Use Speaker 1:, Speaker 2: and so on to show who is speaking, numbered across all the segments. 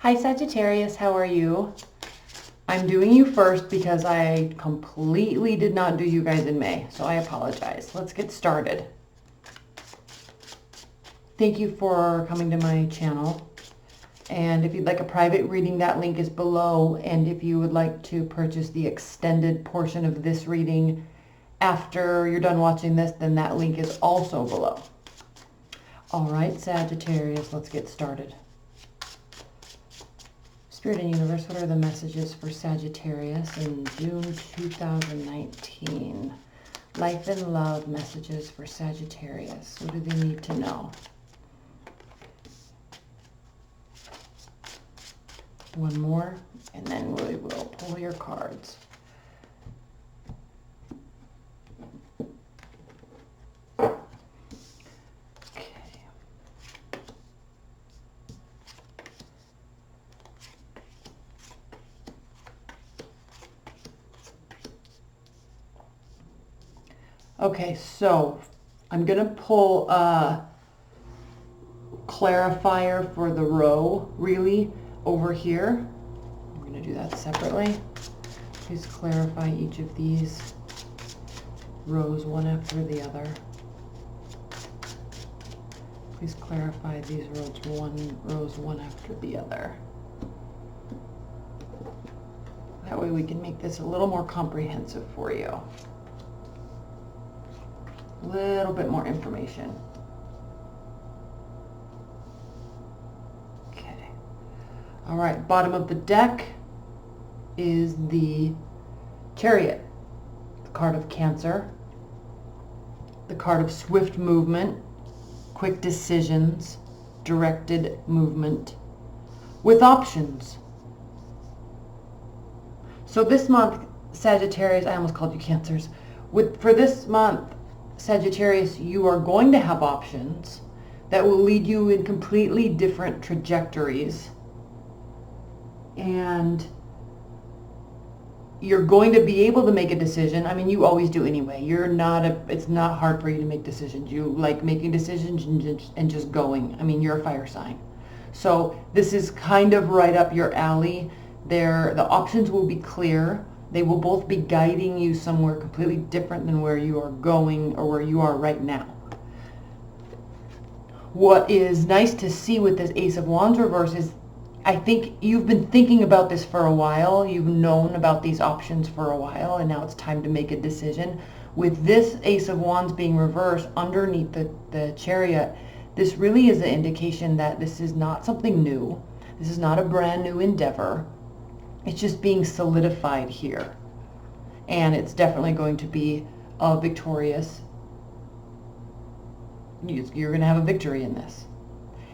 Speaker 1: Hi Sagittarius, how are you? I'm doing you first because I completely did not do you guys in May, so I apologize. Let's get started. Thank you for coming to my channel. And if you'd like a private reading, that link is below. And if you would like to purchase the extended portion of this reading after you're done watching this, then that link is also below. All right, Sagittarius, let's get started. Spirit and Universe, what are the messages for Sagittarius in June 2019? Life and love messages for Sagittarius. What do they need to know? One more, and then we will pull your cards. Okay, so I'm going to pull a clarifier for the row, really, over here. I'm going to do that separately. Please clarify each of these rows one after the other. Please clarify these rows one after the other. That way we can make this a little more comprehensive for you. A little bit more information. Okay. All right, bottom of the deck is the Chariot, the card of Cancer, the card of swift movement, quick decisions, directed movement, with options. So this month, Sagittarius, I almost called you Cancers. For this month, Sagittarius, you are going to have options that will lead you in completely different trajectories. And you're going to be able to make a decision. I mean, you always do anyway. It's not hard for you to make decisions. You like making decisions and just going. I mean, you're a fire sign. So this is kind of right up your alley. The options will be clear. They will both be guiding you somewhere completely different than where you are going or where you are right now. What is nice to see with this Ace of Wands reverse is I think you've been thinking about this for a while. You've known about these options for a while, and now it's time to make a decision. With this Ace of Wands being reversed underneath the Chariot, this really is an indication that this is not something new. This is not a brand new endeavor. It's just being solidified here. And it's definitely going to be victorious. You're going to have a victory in this.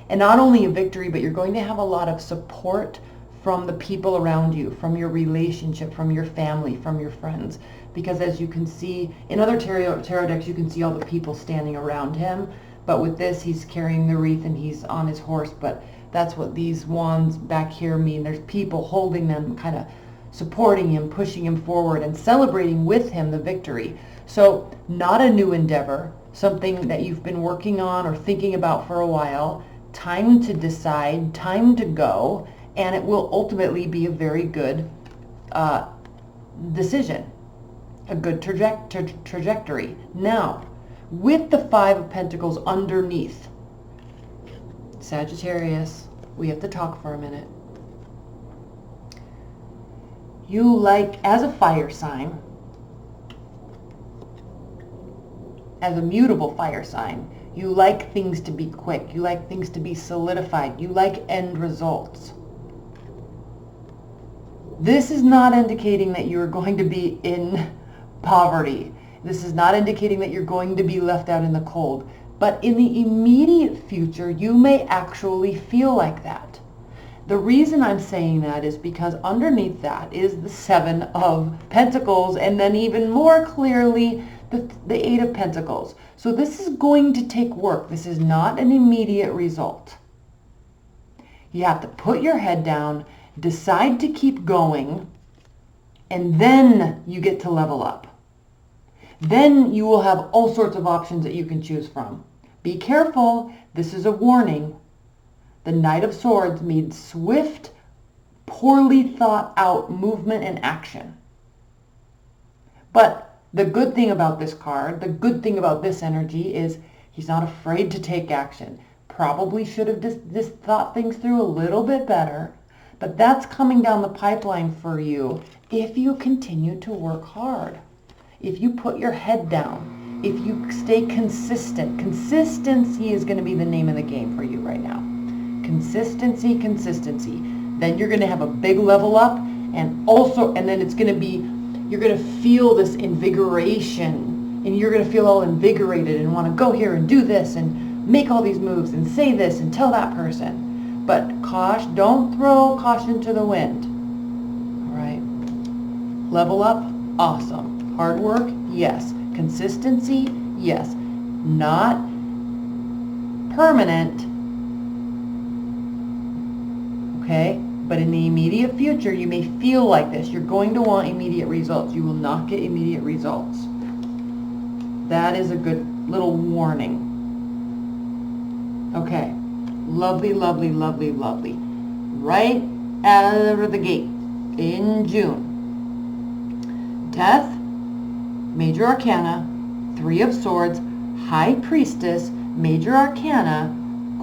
Speaker 1: And not only a victory, but you're going to have a lot of support from the people around you, from your relationship, from your family, from your friends. Because as you can see, in other tarot decks, you can see all the people standing around him. But with this, he's carrying the wreath and he's on his horse. But that's what these wands back here mean. There's people holding them, kind of supporting him, pushing him forward, and celebrating with him the victory. So not a new endeavor, something that you've been working on or thinking about for a while. Time to decide, time to go, and it will ultimately be a very good decision, a good trajectory. Now, with the Five of Pentacles underneath, Sagittarius, we have to talk for a minute. You like, as a fire sign, as a mutable fire sign, you like things to be quick. You like things to be solidified. You like end results. This is not indicating that you're going to be in poverty. This is not indicating that you're going to be left out in the cold. But in the immediate future, you may actually feel like that. The reason I'm saying that is because underneath that is the Seven of Pentacles, and then even more clearly, the Eight of Pentacles. So this is going to take work. This is not an immediate result. You have to put your head down, decide to keep going, and then you get to level up. Then you will have all sorts of options that you can choose from. Be careful. This is a warning. The Knight of Swords means swift poorly thought out movement and action. But the good thing about this card, the good thing about this energy is he's not afraid to take action. Probably should have just thought things through a little bit better, but that's coming down the pipeline for you if you continue to work hard. If you put your head down, if you stay consistent. Consistency is going to be the name of the game for you right now. Consistency, consistency. Then you're going to have a big level up, and then it's going to be, you're going to feel this invigoration, and you're going to feel all invigorated and want to go here and do this and make all these moves and say this and tell that person. But don't throw caution to the wind. All right. Level up, awesome. Hard work, yes. Consistency, yes. Not permanent, okay? But in the immediate future, you may feel like this. You're going to want immediate results. You will not get immediate results. That is a good little warning. Okay. Lovely, lovely, lovely, lovely. Right out of the gate in June. Death, Major Arcana, Three of Swords, High Priestess, Major Arcana,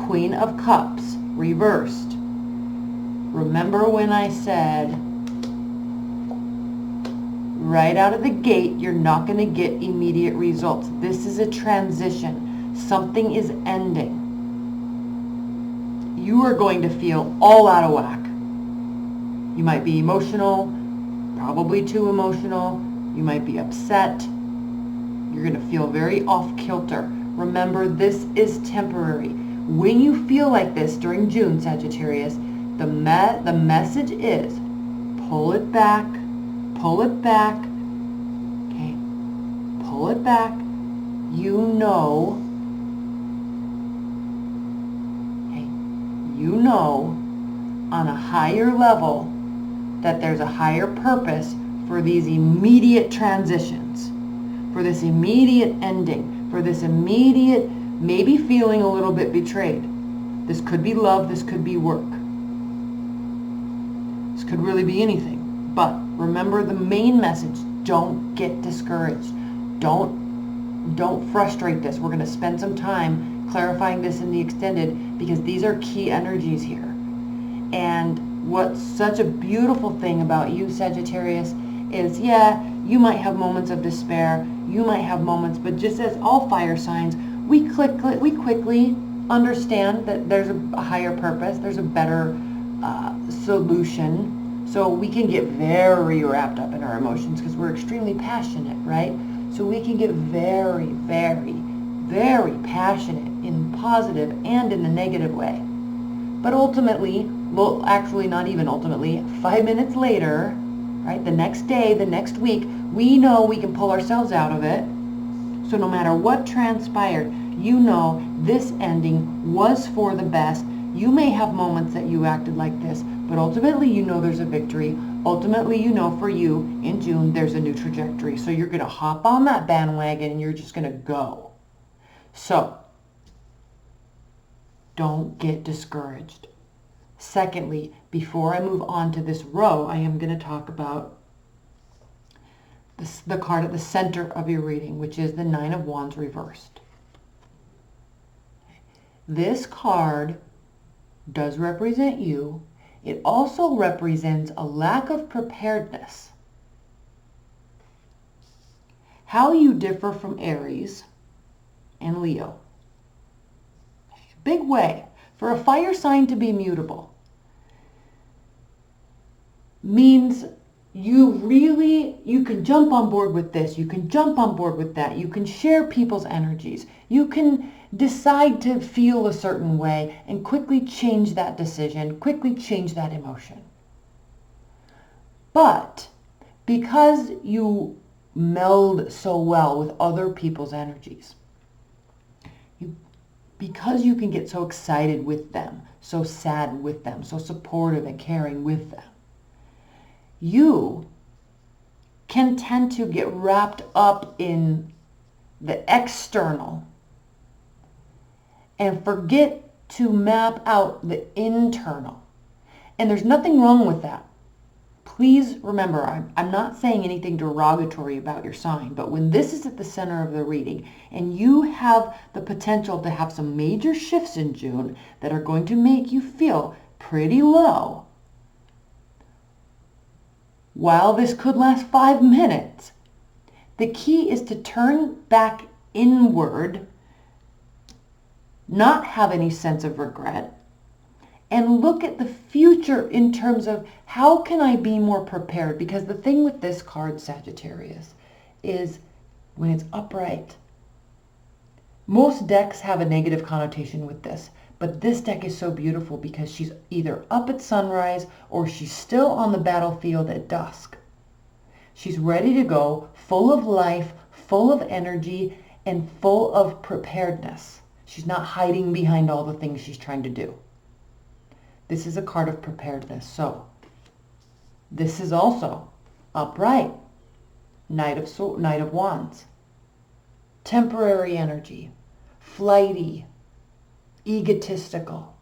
Speaker 1: Queen of Cups, reversed. Remember when I said, right out of the gate, you're not going to get immediate results. This is a transition. Something is ending. You are going to feel all out of whack. You might be emotional, probably too emotional. You might be upset. You're going to feel very off kilter. Remember, this is temporary. When you feel like this during June, Sagittarius, the message is pull it back, okay, pull it back. You know on a higher level that there's a higher purpose for these immediate transitions, for this immediate ending, for this immediate maybe feeling a little bit betrayed. This could be love, this could be work. This could really be anything. But remember the main message, don't get discouraged. Don't frustrate this. We're going to spend some time clarifying this in the extended because these are key energies here. And what's such a beautiful thing about you, Sagittarius, is you might have moments of despair. You might have moments, but just as all fire signs, we quickly understand that there's a higher purpose. There's a better solution. So we can get very wrapped up in our emotions because we're extremely passionate, right? So we can get very, very, very passionate in the positive and in the negative way. But ultimately, well, actually not even ultimately, 5 minutes later, right, the next day, the next week, we know we can pull ourselves out of it. So no matter what transpired, you know this ending was for the best. You may have moments that you acted like this, but ultimately you know there's a victory. Ultimately you know for you in June there's a new trajectory. So you're going to hop on that bandwagon and you're just going to go. So don't get discouraged. Secondly, before I move on to this row, I am going to talk about the card at the center of your reading, which is the Nine of Wands reversed. This card does represent you. It also represents a lack of preparedness. How you differ from Aries and Leo. Big way. For a fire sign to be mutable means you can jump on board with this, you can jump on board with that, you can share people's energies, you can decide to feel a certain way and quickly change that decision, quickly change that emotion. But because you meld so well with other people's energies, because you can get so excited with them, so sad with them, so supportive and caring with them, you can tend to get wrapped up in the external and forget to map out the internal. And there's nothing wrong with that. Please remember, I'm not saying anything derogatory about your sign, but when this is at the center of the reading and you have the potential to have some major shifts in June that are going to make you feel pretty low, while this could last 5 minutes, the key is to turn back inward, not have any sense of regret, and look at the future in terms of how can I be more prepared? Because the thing with this card, Sagittarius, is when it's upright. Most decks have a negative connotation with this, but this deck is so beautiful because she's either up at sunrise or she's still on the battlefield at dusk. She's ready to go, full of life, full of energy, and full of preparedness. She's not hiding behind all the things she's trying to do. This is a card of preparedness. So this is also upright, Knight of Wands, temporary energy, flighty, egotistical,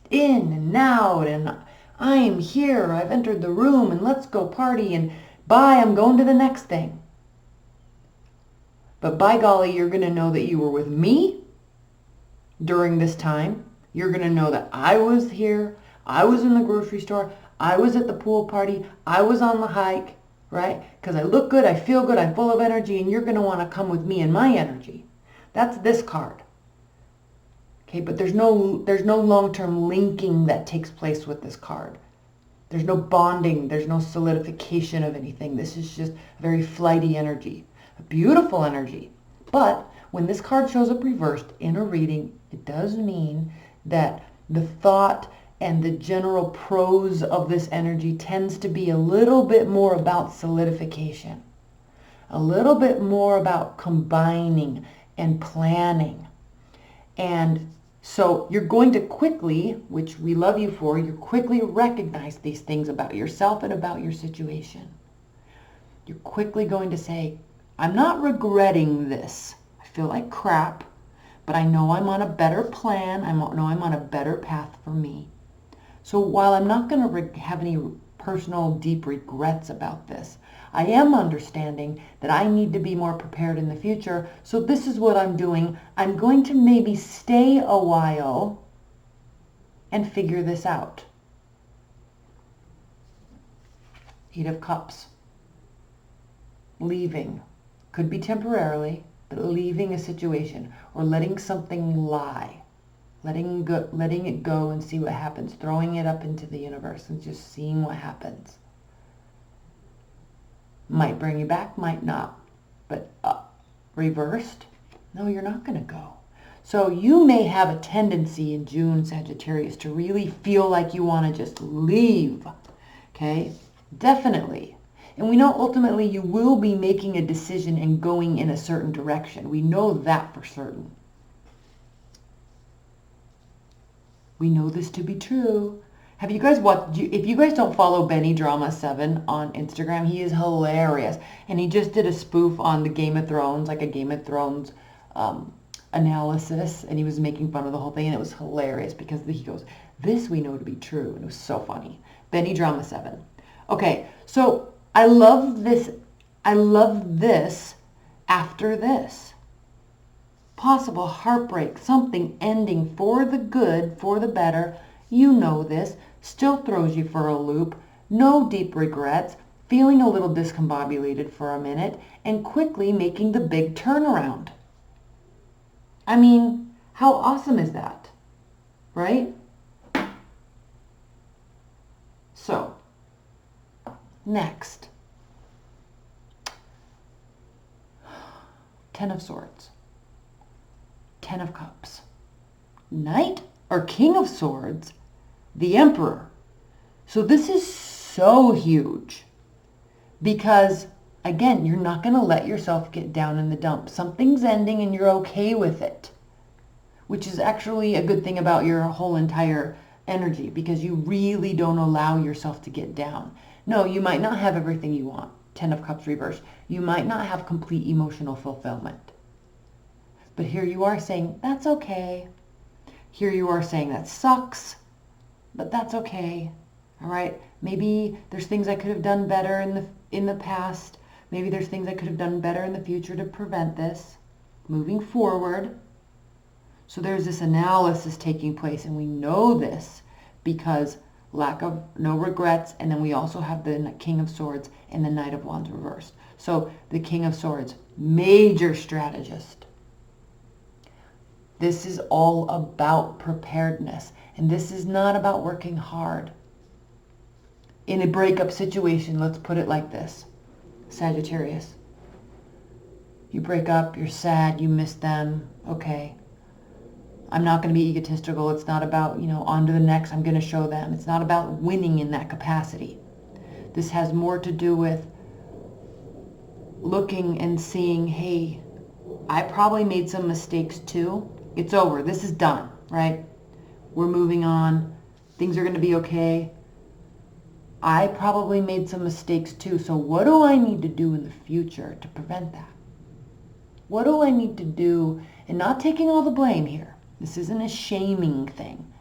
Speaker 1: in and out, and I'm here, I've entered the room, and let's go party, and bye, I'm going to the next thing. But by golly, you're going to know that you were with me during this time. You're going to know that I was here, I was in the grocery store, I was at the pool party, I was on the hike, right? Because I look good, I feel good, I'm full of energy, and you're going to want to come with me and my energy. That's this card. Okay, but there's no long-term linking that takes place with this card. There's no bonding, there's no solidification of anything. This is just a very flighty energy, a beautiful energy. But when this card shows up reversed in a reading, it does mean that the thought and the general prose of this energy tends to be a little bit more about solidification, a little bit more about combining and planning. And so you're going to quickly, which we love you for, you quickly recognize these things about yourself and about your situation. You're quickly going to say, I'm not regretting this. I feel like crap, but I know I'm on a better plan. I know I'm on a better path for me. So while I'm not going to have any personal deep regrets about this, I am understanding that I need to be more prepared in the future. So this is what I'm doing. I'm going to maybe stay a while and figure this out. Eight of Cups. Leaving. Could be temporarily, but leaving a situation or letting something lie. Letting it go and see what happens. Throwing it up into the universe and just seeing what happens. Might bring you back, might not. But reversed, no, you're not going to go. So you may have a tendency in June, Sagittarius, to really feel like you want to just leave. Okay? Definitely. And we know ultimately you will be making a decision and going in a certain direction. We know that for certain. We know this to be true. Have you guys watched, if you guys don't follow Benny Drama 7 on Instagram, he is hilarious. And he just did a spoof on the Game of Thrones, like a Game of Thrones analysis. And he was making fun of the whole thing. And it was hilarious because he goes, this we know to be true. And it was so funny. Benny Drama 7. Okay, so I love this. I love this after this. Possible heartbreak, something ending for the good, for the better. You know this, still throws you for a loop, no deep regrets, feeling a little discombobulated for a minute, and quickly making the big turnaround. I mean, how awesome is that? Right? So, next. 10 of Swords. 10 of Cups. Knight or King of Swords, the Emperor. So this is so huge because, again, you're not going to let yourself get down in the dumps. Something's ending and you're okay with it, which is actually a good thing about your whole entire energy because you really don't allow yourself to get down. No, you might not have everything you want. 10 of Cups reversed. You might not have complete emotional fulfillment. But here you are saying, that's okay. Here you are saying, that sucks, but that's okay. All right, maybe there's things I could have done better in the past. Maybe there's things I could have done better in the future to prevent this moving forward. So there's this analysis taking place, and we know this because no regrets, and then we also have the King of Swords and the Knight of Wands reversed. So the King of Swords, major strategist. This is all about preparedness, and this is not about working hard. In a breakup situation, let's put it like this. Sagittarius, you break up, you're sad, you miss them, okay. I'm not going to be egotistical. It's not about, on to the next, I'm going to show them. It's not about winning in that capacity. This has more to do with looking and seeing, hey, I probably made some mistakes too. It's over. This is done, right? We're moving on. Things are going to be okay. I probably made some mistakes too. So what do I need to do in the future to prevent that? What do I need to do? And not taking all the blame here. This isn't a shaming thing,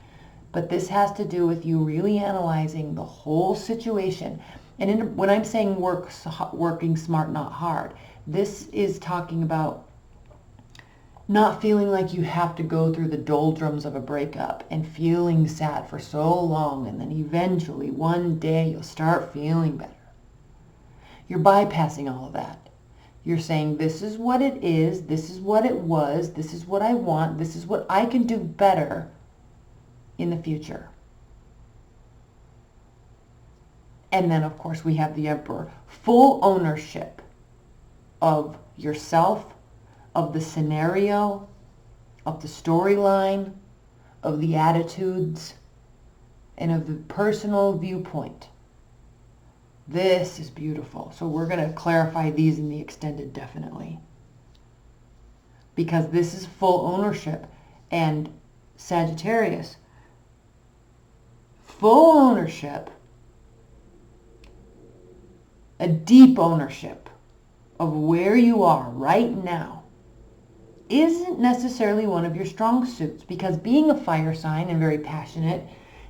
Speaker 1: but this has to do with you really analyzing the whole situation. And when I'm saying working smart, not hard, this is talking about not feeling like you have to go through the doldrums of a breakup and feeling sad for so long, and then eventually one day you'll start feeling better. You're bypassing all of that. You're saying, this is what it is, this is what it was, this is what I want, this is what I can do better in the future. And then, of course, we have the Emperor. Full ownership of yourself, of the scenario, of the storyline, of the attitudes, and of the personal viewpoint. This is beautiful. So we're going to clarify these in the extended, definitely. Because this is full ownership. And Sagittarius, full ownership, a deep ownership of where you are right now isn't necessarily one of your strong suits, because being a fire sign and very passionate,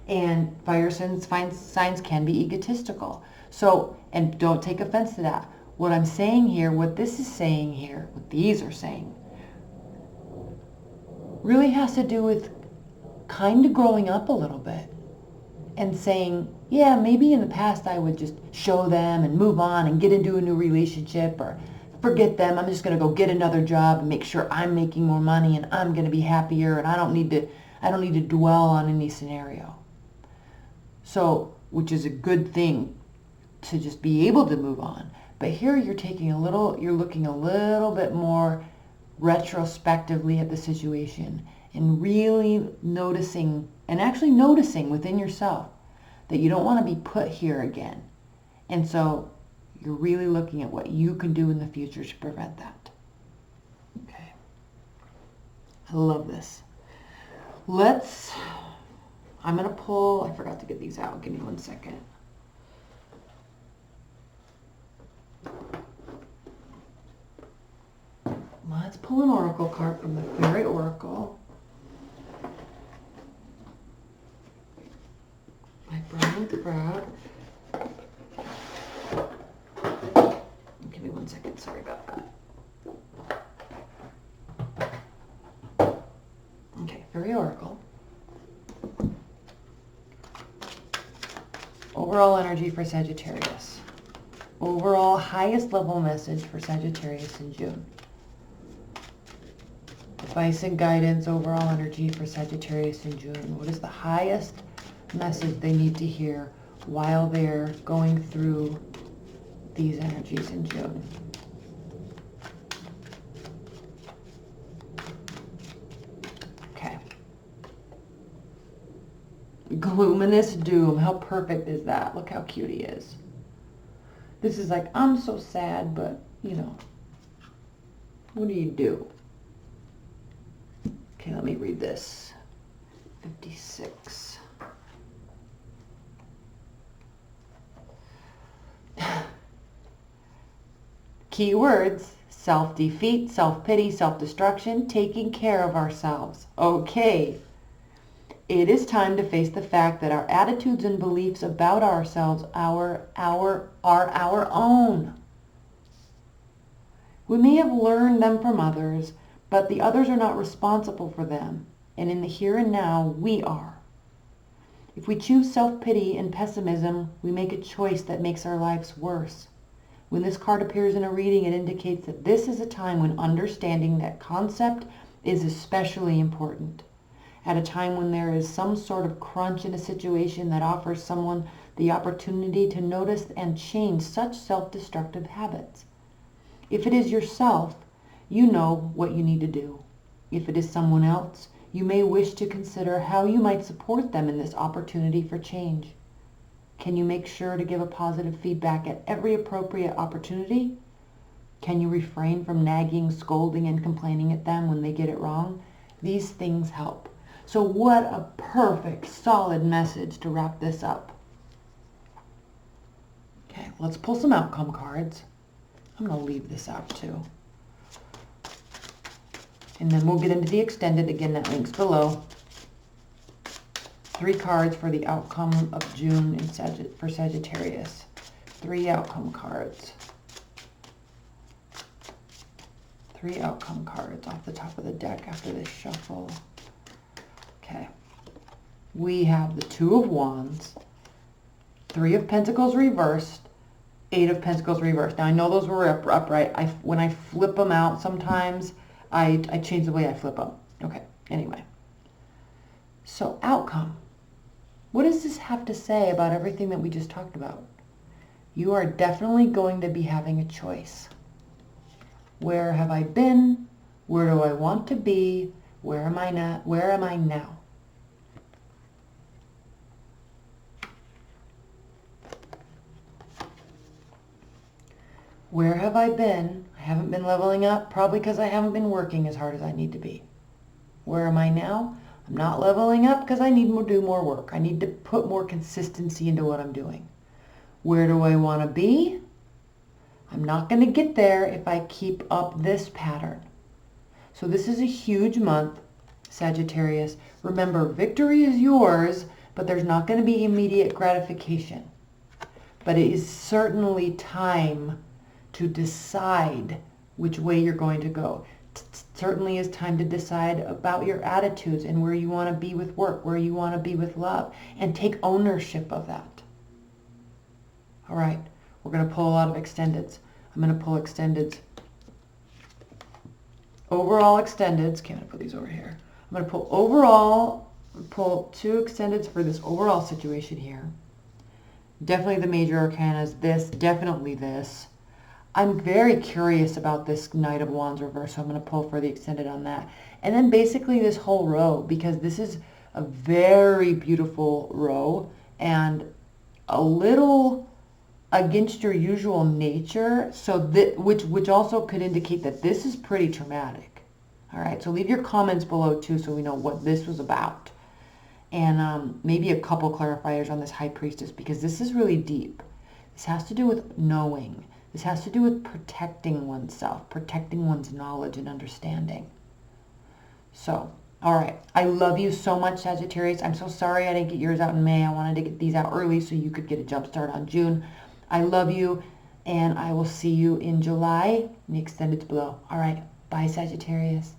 Speaker 1: and fire signs can be egotistical. So, and don't take offense to that. What I'm saying here, what this is saying here, what these are saying, really has to do with kind of growing up a little bit and saying, yeah, maybe in the past I would just show them and move on and get into a new relationship, or forget them. I'm just going to go get another job and make sure I'm making more money and I'm going to be happier, and I don't need to dwell on any scenario. So, which is a good thing, to just be able to move on. But here you're looking a little bit more retrospectively at the situation and really noticing, and actually noticing within yourself that you don't want to be put here again. And so you're really looking at what you can do in the future to prevent that. Okay. I love this. I'm going to pull, I forgot to get these out. Give me 1 second. Let's pull an oracle card from the Fairy Oracle by Brian Crowd. Give me 1 second. Sorry about that. Okay, Fairy Oracle. Overall energy for Sagittarius. Overall highest level message for Sagittarius in June. Advice and guidance, overall energy for Sagittarius in June. What is the highest message they need to hear while they're going through these energies in June? Okay. Glooming doom. How perfect is that? Look how cute he is. This is like, I'm so sad, but, what do you do? Okay, let me read this. 56. Keywords: self-defeat, self-pity, self-destruction, taking care of ourselves. Okay. It is time to face the fact that our attitudes and beliefs about ourselves are our own. We may have learned them from others, but the others are not responsible for them. And in the here and now, we are. If we choose self-pity and pessimism, we make a choice that makes our lives worse. When this card appears in a reading, it indicates that this is a time when understanding that concept is especially important. At a time when there is some sort of crunch in a situation that offers someone the opportunity to notice and change such self-destructive habits. If it is yourself, you know what you need to do. If it is someone else, you may wish to consider how you might support them in this opportunity for change. Can you make sure to give a positive feedback at every appropriate opportunity? Can you refrain from nagging, scolding, and complaining at them when they get it wrong? These things help. So what a perfect, solid message to wrap this up. Okay, let's pull some outcome cards. I'm going to leave this out too. And then we'll get into the extended. Again, that link's below. 3 cards for the outcome of June for Sagittarius. 3 outcome cards. 3 outcome cards off the top of the deck after this shuffle. Okay. We have the 2 of Wands, 3 of Pentacles reversed, 8 of Pentacles reversed. Now I know those were upright. When I flip them out sometimes, I change the way I flip them. Okay, anyway. So outcome. What does this have to say about everything that we just talked about? You are definitely going to be having a choice. Where have I been? Where do I want to be? Where am I not? Where am I now? Where have I been? I haven't been leveling up, probably because I haven't been working as hard as I need to be. Where am I now? I'm not leveling up because I need to do more work. I need to put more consistency into what I'm doing. Where do I want to be? I'm not going to get there if I keep up this pattern. So this is a huge month, Sagittarius. Remember, victory is yours, but there's not going to be immediate gratification. But it is certainly time to decide which way you're going to go. Certainly is time to decide about your attitudes and where you want to be with work, where you want to be with love, and take ownership of that. All right, we're going to pull a lot of extendeds. I'm going to pull extendeds. Overall extendeds. Okay, I'm going to put these over here. I'm going to pull overall, pull 2 extendeds for this overall situation here. Definitely the major arcana is this, definitely this. I'm very curious about this Knight of Wands reverse, so I'm going to pull for the extended on that. And then basically this whole row, because this is a very beautiful row and a little against your usual nature, so that which also could indicate that this is pretty traumatic. All right, so leave your comments below too so we know what this was about. And maybe a couple clarifiers on this High Priestess, because this is really deep. This has to do with knowing. This has to do with protecting oneself, protecting one's knowledge and understanding. So, all right. I love you so much, Sagittarius. I'm so sorry I didn't get yours out in May. I wanted to get these out early so you could get a jump start on June. I love you, and I will see you in July. The extended's below. All right. Bye, Sagittarius.